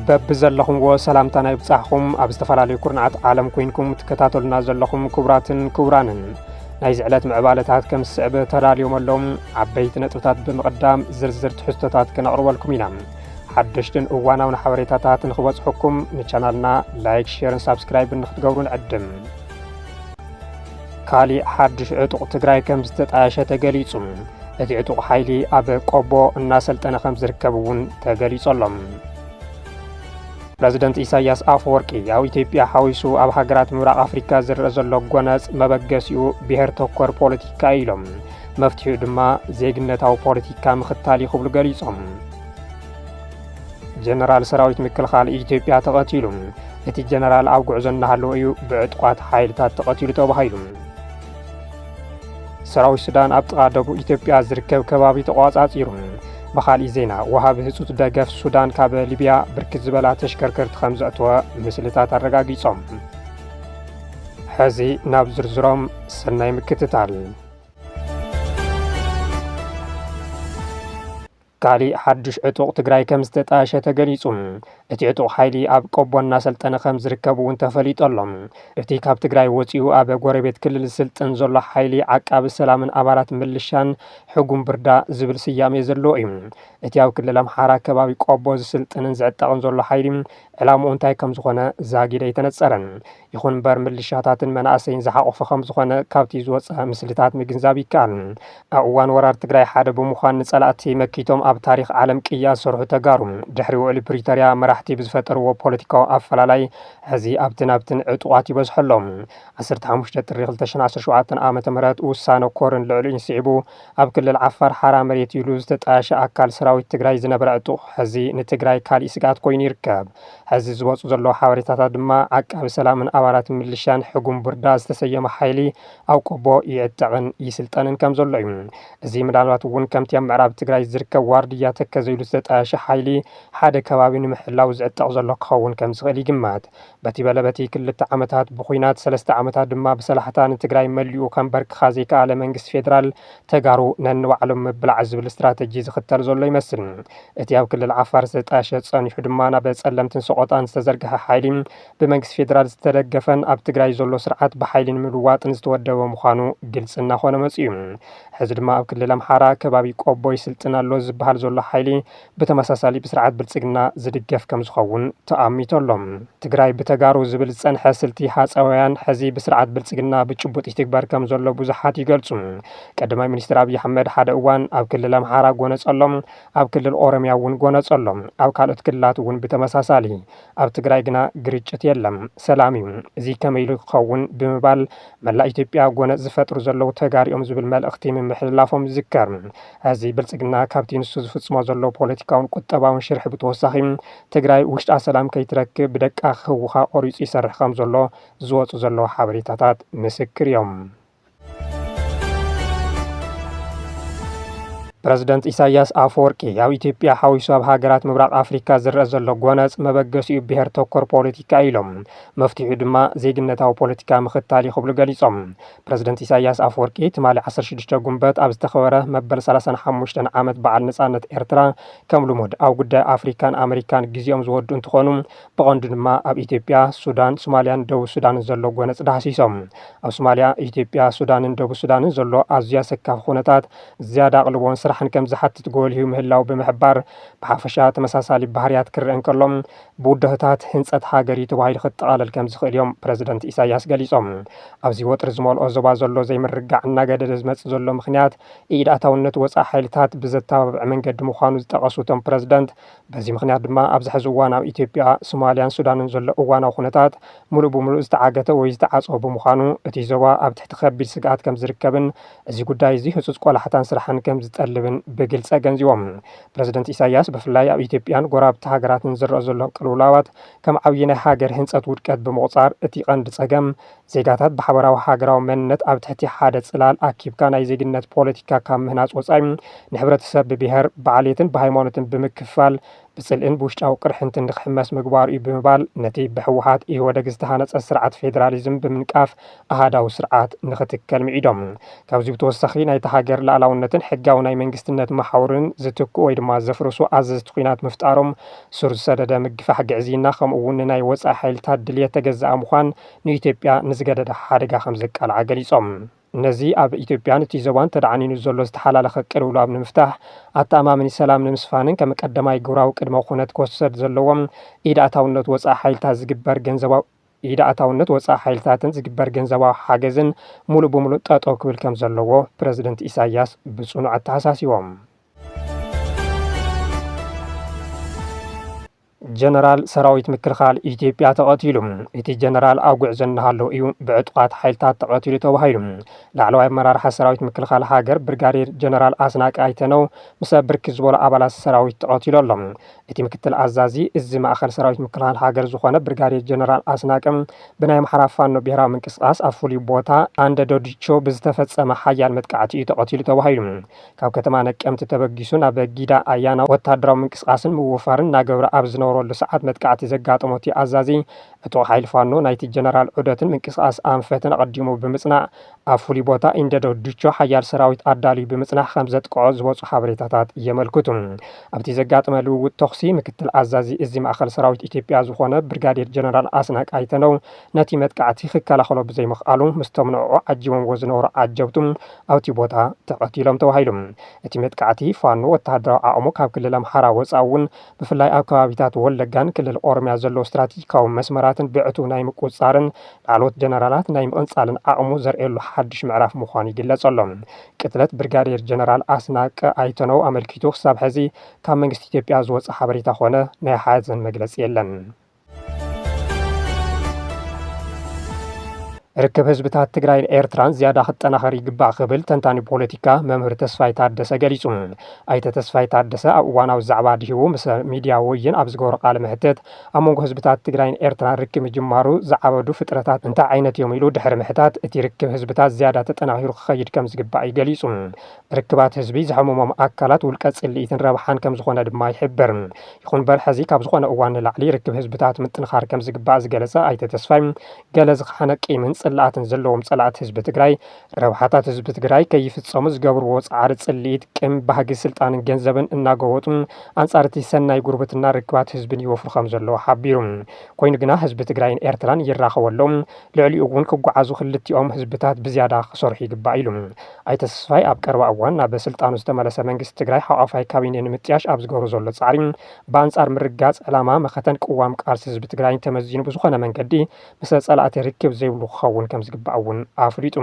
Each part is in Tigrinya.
በብዘለኹምዎ ሰላምታና ይብጻሕኹም ኣብ ዝተፈላለዩ ኩርናዓት ዓለም ኮይንኩም ትከታተሉና ዘለኹም ክቡራትን ክቡራንን ናይ ዝዕለት ምዕባለታት ከም ዝስዕብ ተዳልዮመሎም ዓበይቲ ነጥብታት ብምቕዳም ዝርዝር ትሕዝቶታት ክነቕርበልኩም ኢና ሓደሽትን እዋናውን ሓበሬታታት ንኽበጽሑኩም ንቻናልና ላይክ ሼርን ሳብስክራይብን ንኽትገብሩ ንዕድም ካሊእ ሓድሽ ዕጡቕ ትግራይ ከም ዝተጣየሸ ተገሊጹ እቲ ዕጡቕ ሓይሊ ኣብ ቆቦ እናሰልጠነ ከም ዝርከብ እውን ተገሊጾሎም ፕሬዝደንት ኢሳያስ አፈወርቂ ኣብ ኢትዮጵያ ሓዊሱ ኣብ ሃገራት ምብራቕ አፍሪካ ዝርአ ዘሎ ጎነጽ መበገሲኡ ብሔር ተኮር ፖለቲካ ኢሎም መፍትሒኡ ድማ ዜግነታዊ ፖለቲካ ምኽታል ይኽብሉ ገሊጾም ጀነራል ሰራዊት ምክልኻል ኢትዮጵያ ተቐቲሉ እቲ ጀነራል ኣብ ጉዕዞ እናሃለወ እዩ ብዕጡቓት ሓይልታት ተቐቲሉ ተባሂሉ ሰራዊት ሱዳን ኣብ ጥቓ ደቡብ ኢትዮጵያ ዝርከብ ከባቢ ተቆጻጺሩ بخالي زينا وهاب هزوت دقف السودان كاب ليبيا بركز زبالة تشكركرت خمزة مسلتات الرقاقيصهم حزي ناب زرزرهم سناي مكتتال كالي حدش عطوق تقراي كم استطاشة تقليصهم اتي عطوق حيلي اب قبو الناسلطن خمز ركبو انتفليط اللهم اتي كاب تقراي وطيو اب غوربيت كلل السلطن زولو حيلي عقاب السلامن ابارات ملشان حقوم بردا زبل سيامي زلو ايم اتي او كلل امحارا كبابي قبو السلطن زعتاقن زولو حيلي علامو انتاي كم زخونا زاقي دي تنصرن يخون بار ملشاتاتن مناسين زحاقو فخم زخونا كابتي زوصها مسلتات مگنزابي كان اوان ورار تقراي حدا بمخوان نصلاتي مكيتوم اب تاريخ عالم قياس سرحو تقارم دحري وقلي بريتاريا مراحتي بزفتروا بوليتيكاو أفلالاي هزي أبتن عطواتي بزحلهم 15 تاريخ 2017 عامة مرات وسانو كورن لعلين سعبو أب كل العفار حرام مريت يلوز تتعاشى أكال سراوي تقراي زنبر عطو هزي نتقراي كالي سقات كوين يركب هزي زوات وزلو حواريتاتا دما عقاب سلام من أوارات ملشان حقوم برداز تسيما حيلي أو قبو يعتقن يسلطانن كم زلوين زي مدالوات ون كم تيام معراب تقراي زركب وارديا تكزيلوز تتعاشى حيلي حدا كبابين محلاو زعتاق زلو كخون كم زغلي جمات بتي بلبتي كل عامتات بخوينات 3 عامتات دما بصلاحتان تقراي مليو كم برك خازيكا على منجس فيدرال تقارو ننوع علم بلع زبل استراتيجي زختر زلو يمثل اتياب كل العفار 16 صانيح دمانا بسلمتن سقطان استزرقها حايلين بمنجس فيدرال استدقفن اب تقراي زلو سرعات بحايلين ملوات نستودو مخانو قلصنا خونا مسيوم حزد ما اب كل الامحارا كبابي قبوي سلطنا لوز بحال زلو حايلي بتمساسالي بسرعات بلصقنا زدقف كم زخون تأميتولم تقراي بتقارو زبل صنح سلتي حاصويان حزي بسرعات بلصقنا بچبوط استكبار كم زلو بزحات يገልጹ ቀዳማይ ሚኒስትር አብይ አህመድ ሓደ እዋን ኣብ ክልል አምሓራ ጎነጸሎም ኣብ ክልል ኦሮሚያ እውን ጎነጸሎም ኣብ ካልኦት ክልላት እውን በተመሳሳሊ ኣብ ትግራይ ግና ግርጭት የለም ሰላም እዩ እዚ ከመይሉ ክኸውን ብምባል መላ ኢትዮጵያ ጎነጽ ዝፈጥሩ ዘለው ተጋሪኦም ዝብል መልእኽቲ ምምሕልላፎም ዝከር እዚ ብልጽግና ካብቲ ንሱ ዝፍጽሞ ዘለው ፖለቲካውን ቁጠባውን ሽርሕ ብተወሳኺ ትግራይ ውሽጣ ሰላም ከይትረክብ ብደቃ ህውኻ ቆሪጹ ይሰርሕ ከም ዘሎ ዝወጹ ዘለው ሓበሬታታት ምስክር እዮም ፕሬዝደንት ኢሳያስ አፈወርቂ ኣብ ኢትዮጵያ ሓዊሱ ኣብ ሃገራት ምብራቕ አፍሪካ ዝርአ ዘሎ ጎነጽ መበገሲኡ ብሔር ተኮር ፖለቲካ ኢሎም መፍትሒኡ ድማ ዜግነታዊ ፖለቲካ ምኽታል ይኽብሉ ገሊጾም ፕሬዝደንት ኢሳያስ አፈወርቂ ትማሊ 16 ጉንበት ኣብ ዝተኸበረ መበል 35 ዓመት በዓል ነጻነት ኤርትራ ከም ልሙድ ኣብ ጉዳይ ኣፍሪካን ኣሜሪካን ግዚኦም ዝወዱ እንትኾኑ ብቐንዱ ድማ ኣብ ኢትዮጵያ ሱዳን ሶማልያን ደቡብ ሱዳንን ዘሎ ጎነጽ ዳህሲሶም ኣብ ሶማልያ ኢትዮጵያ ሱዳንን ደቡብ ሱዳንን ዘሎ ኣዝያ ሰካፍ ኩነታት ዝያዳ ኣቕልቦን ስራሕን ከም ዝሓትት ጎልሁ ምህላው ብምሕባር ብሓፈሻ ተመሳሳሊ ባህርያት ክርአን ከሎም ብውድህታት ህንፀት ሃገሪ ተባሂሉ ክጠቃለል ከም ዝኽእል እዮም ፕሬዝደንት ኢሳያስ ገሊጾም ኣብዚ ወጥሪ ዝመልኦ ዞባ ዘሎ ዘይምርጋዕ እናገደደ ዝመጽእ ዘሎ ምኽንያት ኢድ ኣታውነት ወፃኢ ሓይልታት ብዘተባብዕ መንገዲ ምዃኑ ዝጠቐሱ እቶም ፕሬዝደንት በዚ ምኽንያት ድማ ኣብዚ ሕዚ እዋን ኣብ ኢትዮጵያ ሶማልያን ሱዳንን ዘሎ እዋናዊ ኩነታት ሙሉእ ብምሉእ ዝተዓገተ ወይ ዝተዓፀወ ብምዃኑ እቲ ዞባ ኣብ ትሕቲ ከቢድ ስግኣት ከም ዝርከብን እዚ ጉዳይ እዚ ህፁፅ ቆላሕታን ስራሕን ከም ዝጠልብን بقلص ገንዚቦም ፕሬዝደንት ኢሳያስ በፍላይ ኣብ ኢትዮጵያን ጎራብቲ ሃገራትን ዝረአ ዘሎ ቅልውላዋት ከም ዓብይ ናይ ሃገር ህንፀት ውድቀት ብምቁፃር እቲ ቀንዲ ፀገም ዜጋታት ብሓበራዊ ሃገራዊ መንነት ኣብ ትሕቲ ሓደ ጽላል ኣኪብካ ናይ ዜግነት ፖለቲካ ካብ ምህናፅ ወፃኢ ንሕብረተሰብ ብብሔር ብዓልየትን ብሃይማኖትን ብምክፋል ብጽልእን ብውሽጣዊ ቅርሕንትን ንኽሕመስ ምግባሩ እዩ ብምባል ነቲ ብሕወሓት ኢህወደግ ዝተሃነፀ ስርዓት ፌደራሊዝም ብምንቃፍ ኣሃዳዊ ስርዓት ንኽትከል ምዒዶም። ካብዚ ብተወሳኺ ናይቲ ሃገር ላዕላውነትን ሕጋዊ ናይ መንግስትነት መሓውርን ዝትክኡ ወይ ድማ ዘፍርሱ ኣዘዝቲ ኩናት ምፍጣሮም ሱር ዝሰደደ ምግፋሕ ግዕዝይና ከምኡ እውን ንናይ ወፃኢ ሓይልታት ድልየት ተገዛእ ምዃን ንኢትዮጵያ ንዝገደደ ሓደጋ ከም ዘቃልዓ ገሊፆም። ነዚ ኣብ ኢትዮጵያን እቲ ዞባን ተዳዕኒኑ ዘሎ ዝተሓላለኸ ቅልውላው ንምፍታሕ ኣተኣማምኒ ሰላም ንምስፋንን ከም ቀዳማይ ግብራዊ ቅድመ ኩነት ክወሰድ ዘለዎም ኢድ ኣታውነት ወፃኢ ሓይልታትን ዝግበር ገንዘባዊ ሓገዝን ሙሉእ ብምሉእ ጠጠው ክብል ከም ዘለዎ ፕረዚደንት ኢሳያስ ብጽኑዕ ተሓሳሲቦም። ጀነራል ሰራዊት ምክልኻል ኢትዮጵያ ተቐቲሉ። እቲ ጀነራል ኣብ ጉዕዞ እናሃለዉ እዩ ብዕጡቓት ሓይልታት ተቐቲሉ ተባሂሉ። ላዕለዋይ ኣመራርሓ ሰራዊት ምክልኻል ሃገር ብርጋዴር ጀነራል ኣስናቀ ኣይተነው ምስ ብርክት ዝበሉ ኣባላት ሰራዊት ተቐቲሉ ኣሎ። እቲ ምክትል ኣዛዚ እዚ ማእኸል ሰራዊት ምክልኻል ሃገር ዝኾነ ብርጋዴር ጀነራል ኣስናቀ ብናይ ኣምሓራ ፋኖ ብሄራዊ ምንቅስቓስ ኣብ ፍሉይ ቦታ ኣንደ ዶዲቾ ብዝተፈፀመ ሓያል መጥቃዕቲ እዩ ተቐቲሉ ተባሂሉ። ካብ ከተማ ነቀምቲ ተበጊሱ ናብ ጊዳ ኣያና ወታደራዊ ምንቅስቓስን ምውፋርን እናገብረ ኣብ ዝነበረሉ ሰዓት መጥቃዕቲ ዘጋጠሞ እቲ ኣዛዚ ዕጡቕ ሓይሊ ፋኖ ናይቲ ጀነራል ዑደትን ምንቅስቓስ ኣንፈትን ኣቐዲሙ ብምጽናዕ ኣብ ፍሉይ ቦታ እንደ ዶዲቾ ሓያል ሰራዊት ኣዳልዩ ብምጽናሕ ከም ዘጥቅዖ ዝበፁ ሓበሬታታት የመልክቱ። ኣብቲ ዘጋጠመ ልውውጥ ተኽሲ ምክትል ኣዛዚ እዚ ማእኸል ሰራዊት ኢትዮጵያ ዝኾነ ብርጋዴር ጀነራል ኣስናቀ ኣይተነው ነቲ መጥቃዕቲ ክከላኸሎ ብዘይምኽኣሉ ምስቶም ንዕዑ ዓጂቦምዎ ዝነበሩ ዓጀብቱ ኣብቲ ቦታ ተቐቲሎም ተባሂሉ። እቲ መጥቃዕቲ ፋኖ ወተሃደራዊ ዓቕሙ ካብ ክልል ኣምሓራ ወፃኢ እውን ብፍላይ ኣብ ከባቢታት ወለጋን ክልል ኦሮሚያ ዘለዎ ስትራቴጂካዊ መስመራትን ብዕቱ ናይ ምቁፅጻርን ላዕለዎት ጀነራላት ናይ ምቕንጻልን ዓቕሙ ዘርእየሉ ሓድሽ ምዕራፍ ምዃኑ ይግለጽ ኣሎ። ቅትለት ብርጋዴር ጀነራል ኣስናቀ ኣይተነው ኣመልኪቱ ክሳብ ሕዚ ካብ መንግስቲ ኢትዮጵያ ዝወፅእ ሓበሬታ ኮነ ናይ ሓዘን መግለፂ የለን። ርክብ ህዝብታት ትግራይን ኤርትራን ዝያዳ ክጠናኸር ይግባእ ክብል ተንታኒ ፖለቲካ መምህር ተስፋይ ታደሰ ገሊጹ። ኣይተ ተስፋይ ታደሰ ኣብ እዋናዊ ዛዕባ ድሂቡ ምስ ሚድያ ወይን ኣብ ዝገበሮ ቃለ ምሕተት ኣብ መንጎ ህዝብታት ትግራይን ኤርትራን ርክብ ምጅማሩ ዝዓበዱ ፍጥረታት እንታይ ዓይነት እዮም ኢሉ ድሕሪ ምሕታት እቲ ርክብ ህዝብታት ዝያዳ ተጠናኺሩ ክኸይድ ከም ዝግባእ እዩ ገሊጹ። ርክባት ህዝቢ ዝሕመሞም ኣካላት ውልቀ ጽልኢትን ረብሓን ከም ዝኾነ ድማ ይሕብር። ይኹን እምበር ሕዚ ካብ ዝኾነ እዋን ንላዕሊ ርክብ ህዝብታት ምጥንኻር ከም ዝግባእ ዝገለጸ ኣይተ ተስፋይ ገለ ዝኸነ ቂምን ጽላኣትን ዘለዎም ጸላእት ህዝቢ ትግራይ ረብሓታት ህዝቢ ትግራይ ከይፍጸሙ ዝገብርዎ ጻዕሪ ጽልኢት ቅም ባህጊ ስልጣንን ገንዘብን እናገወጡ ኣንጻር እቲ ሰናይ ጉርብትና ርክባት ህዝብን ይወፍሩ ከም ዘለዎ ሓቢሩ። ኮይኑ ግና ህዝቢ ትግራይን ኤርትራን ይራኸበሎም ልዕሊኡ እውን ክጓዓዙ ክልቲኦም ህዝብታት ብዝያዳ ክሰርሑ ይግባእ ኢሉ። ኣይተ ተስፋይ ኣብ ቀረባ እዋን ናብ ስልጣኑ ዝተመለሰ መንግስቲ ትግራይ ሓቋፋይ ካቢነ ንምጥያሽ ኣብ ዝገብሮ ዘሎ ጻዕሪ ብኣንጻር ምርጋጽ ዕላማ መኸተን ቅዋም ቃልሲ ህዝቢ ትግራይ ተመዚኑ ብዝኾነ መንገዲ ምስ ጸላእቲ ርክብ ዘይብሉ ክኸውን ከም ዝግባእ እውን ኣፍሊጡ።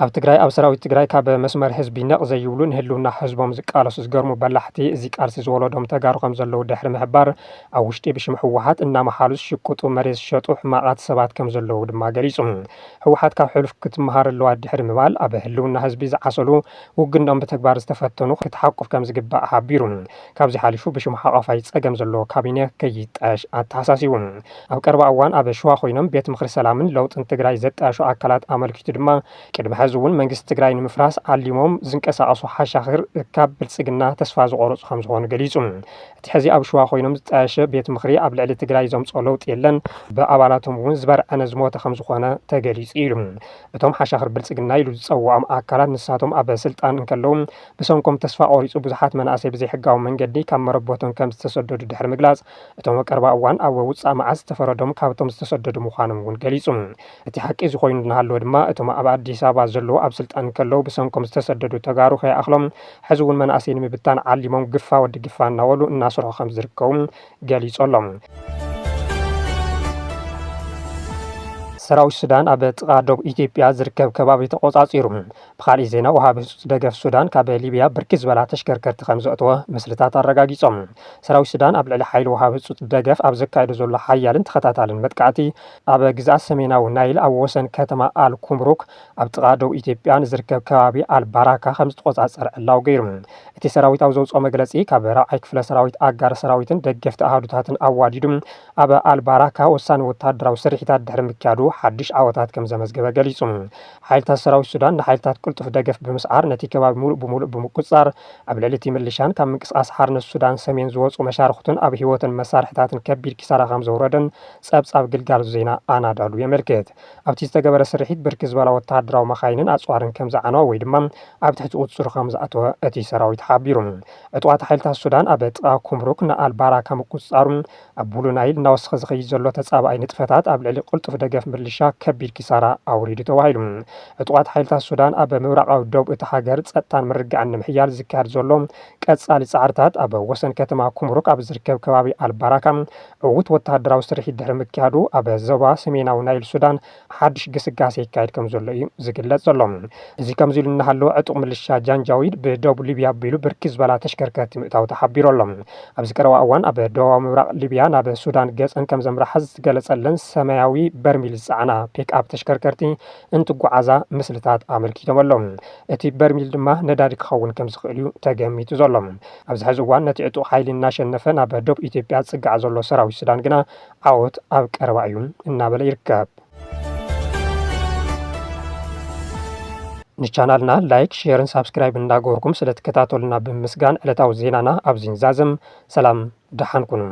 ኣብ ትግራይ ኣብ ሰራዊት ትግራይ ካብ መስመር ህዝቢ ነቕ ዘይብሉ ንህልውና ህዝቦም ዝቃለሱ ዝገርሙ በላሕቲ እዚ ቃልሲ ዝወለዶም ተጋሩ ከም ዘለዉ ድሕሪ ምሕባር ኣብ ውሽጢ ብሽም ሕወሓት እናመሓሉ ዝሽቅጡ መሬት ዝሸጡ ሕማቓት ሰባት ከም ዘለዉ ድማ ገሊጹ። ሕወሓት ካብ ሕሉፍ ክትመሃር ኣለዋ ድሕሪ ምባል ኣብ ህልውና ህዝቢ ዝዓሰሉ ውግኖም ብተግባር ዝተፈተኑ ክትሓቁፍ ከም ዝግባእ ሓቢሩ። ካብዚ ሓሊፉ ብሽም ሓቋፋይ ፀገም ዘለዎ ካቢነ ከይጣየሽ ኣተሓሳሲቡ። ኣብ ቀረባ እዋን ኣብ ሸዋ ኮይኖም ቤት ምክሪ ሰላምን ለውጥን ትግራይ ዘጣየሹ ኣካላት ኣመልኪቱ ድማ ቅድሚ ሕዚ እውን መንግስቲ ትግራይ ንምፍራስ ዓሊሞም ዝንቀሳቐሱ ሓሻኽር ካብ ብልጽግና ተስፋ ዝቆረፁ ከም ዝኾኑ ገሊጹ። እቲ ሕዚ ኣብ ሸዋ ኮይኖም ዝጣየሸ ቤት ምክሪ ኣብ ልዕሊ ትግራይ ዘምፅኦ ለውጢ የለን፣ ብኣባላቶም እውን ዝበርዐነ ዝሞተ ከም ዝኾነ ተገሊጹ ኢሉ። እቶም ሓሻኽር ብልጽግና ኢሉ ዝፀውዖም ኣካላት ንሳቶም ኣብ ስልጣን እንከለዉ ብሰንኮም ተስፋ ቆሪፁ ብዙሓት መናእሰይ ብዘይሕጋዊ መንገዲ ካብ መረቦቶም ከም ዝተሰደዱ ድሕሪ ምግላጽ እቶም ቀረባ እዋን ኣብ ውፃእ መዓዝ ዝተፈረዶም ካብቶም ዝተሰደዱ ምዃኖም እውን ገሊጹ። እቲ ሓቂ ኮይኑ እናሃለወ ድማ እቶም ኣብ ኣዲስ ኣበባ ዘለዉ ኣብ ስልጣን ከለዉ ብሰንኮም ዝተሰደዱ ተጋሩ ከይኣኽሎም ሕዚ እውን መናእሰይ ንምብታን ዓሊሞም ግፋ ወዲ ግፋ እናበሉ እናሰርሑ ከም ዝርከቡ ገሊጹ ኣሎም። ሰራዊት ሱዳን ኣብ ጥቓ ደቡብ ኢትዮጵያ ዝርከብ ከባቢ ተቆጻጺሩ። ብኻልእ ዜና ወሃቢ ህጹጽ ደገፍ ሱዳን ካብ ሊብያ ብርክት ዝበላ ተሽከርከርቲ ከም ዘእተወ ምስልታት ኣረጋጊጾም። ሰራዊት ሱዳን ኣብ ልዕሊ ሓይሊ ወሃቢ ህጹጽ ደገፍ ኣብ ዘካየዱ ዘሎ ሓያልን ተኸታታልን መጥቃዕቲ ኣብ ግዛት ሰሜናዊ ናይል ኣብ ወሰን ከተማ ኣልኩምሩክ ኣብ ጥቓ ደቡብ ኢትዮጵያ ንዝርከብ ከባቢ ኣልባራካ ከም ዝተቆጻጸረ ዕላው ገይሩ። እቲ ሰራዊት ኣብ ዘውፅኦ መግለጺ ካብ ራብዓይ ክፍለ ሰራዊት ኣጋር ሰራዊትን ደገፍቲ ኣሃዱታትን ኣዋዲዱ ኣብ ኣልባራካ ወሳኒ ወታደራዊ ስርሒታት ድሕሪ ምክያዱ ሓድሽ ዓወታት ከም ዘመዝገበ ገሊጹ ሓይልታት ሰራዊት ሱዳን ንሓይልታት ቅልጡፍ ደገፍ ብምስዓር ነቲ ከባቢ ሙሉእ ብምቁፅጻር ኣብ ልዕሊ እቲ ምልሻን ካብ ምንቅስቃስ ሓርነት ሱዳን ሰሜን ዝወፁ መሻርክቱን ኣብ ህይወትን መሳርሕታትን ከቢድ ኪሳራ ከም ዘውረደን ጸብጻብ ግልጋሎት ዜና ኣናዳሉ የመልክት። ኣብቲ ዝተገበረ ስርሒት ብርኪ ዝበላ ወተሃደራዊ መኻይንን ኣጽዋርን ከም ዝዓነወ ወይ ድማ ኣብ ትሕቲ ቁፅር ከም ዝኣተወ እቲ ሰራዊት ሓቢሩ። ዕጡዋት ሓይልታት ሱዳን ኣብ ጥቓ ኩምሩክ ንኣልባራ ከም ምቁፅጻሩ ኣብ ብሉ ናይል እናወስኸ ዝኸይድ ዘሎ ተጻባኣይ ንጥፈታት ኣብ ልዕሊ ቅልጡፍ ደገፍ ምልሻ ከቢድ ኪሳራ ኣውሪዱ ተባሂሉ። ዕጡዋት ሓይልታት ሱዳን ኣብ ምብራቃዊ ደቡብ እቲ ሃገር ጸጥታን ምርግዓን ንምሕያል ዝካየድ ዘሎ ቀጻሊ ጻዕርታት ኣብ ወሰን ከተማ ኩምሩክ ኣብ ዝርከብ ከባቢ ኣልባራካ ዕዉት ወተሃደራዊ ስርሒት ድሕሪ ምክያዱ ኣብ ዞባ ሰሜናዊ ናይል ሱዳን ሓድሽ ግስጋሴ ይካየድ ከም ዘሎ እዩ ዝግለጽ ዘሎ። እዚ ከምዚ ኢሉ እናሃለወ ዕጡቕ ምልሻ ጃንጃዊድ ብደቡብ ሊብያ ኣቢሉ ብርኪ ዝበላ ተሽከርከርቲ ምእታው ተሓቢሩ ኣሎ። ኣብዚ ቀረባ እዋን ኣብ ደቡባዊ ምብራቕ ሊብያ ናብ ሱዳን ገፀን ከም ዘምርሓ ዝገለጸለን ሰማያዊ በርሚል ዝጸዓና ፒክኣፕ ተሽከርከርቲ እንትጓዓዛ ምስልታት ኣመልኪቶም ኣለዉ። እቲ በርሚል ድማ ነዳዲ ክኸውን ከም ዝኽእል እዩ ተገሚቱ ዘሎ። ኣብዚ ሕዚ እዋን ነቲ ዕጡቕ ሓይሊ እናሸነፈ ናብ ደቡብ ኢትዮጵያ ዝጽጋዕ ዘሎ ሰራዊት ሱዳን ግና ዓወት ኣብ ቀረባ እዩ እናበለ ይርከብ። ንቻናልና ላይክ ሼርን ሳብስክራይብ እንዳገበርኩም ስለተከታተሉና ብምስጋን ዕለታዊ ዜናና ኣብዚ ንዛዝም ሰላም ደሓን ኩኑ።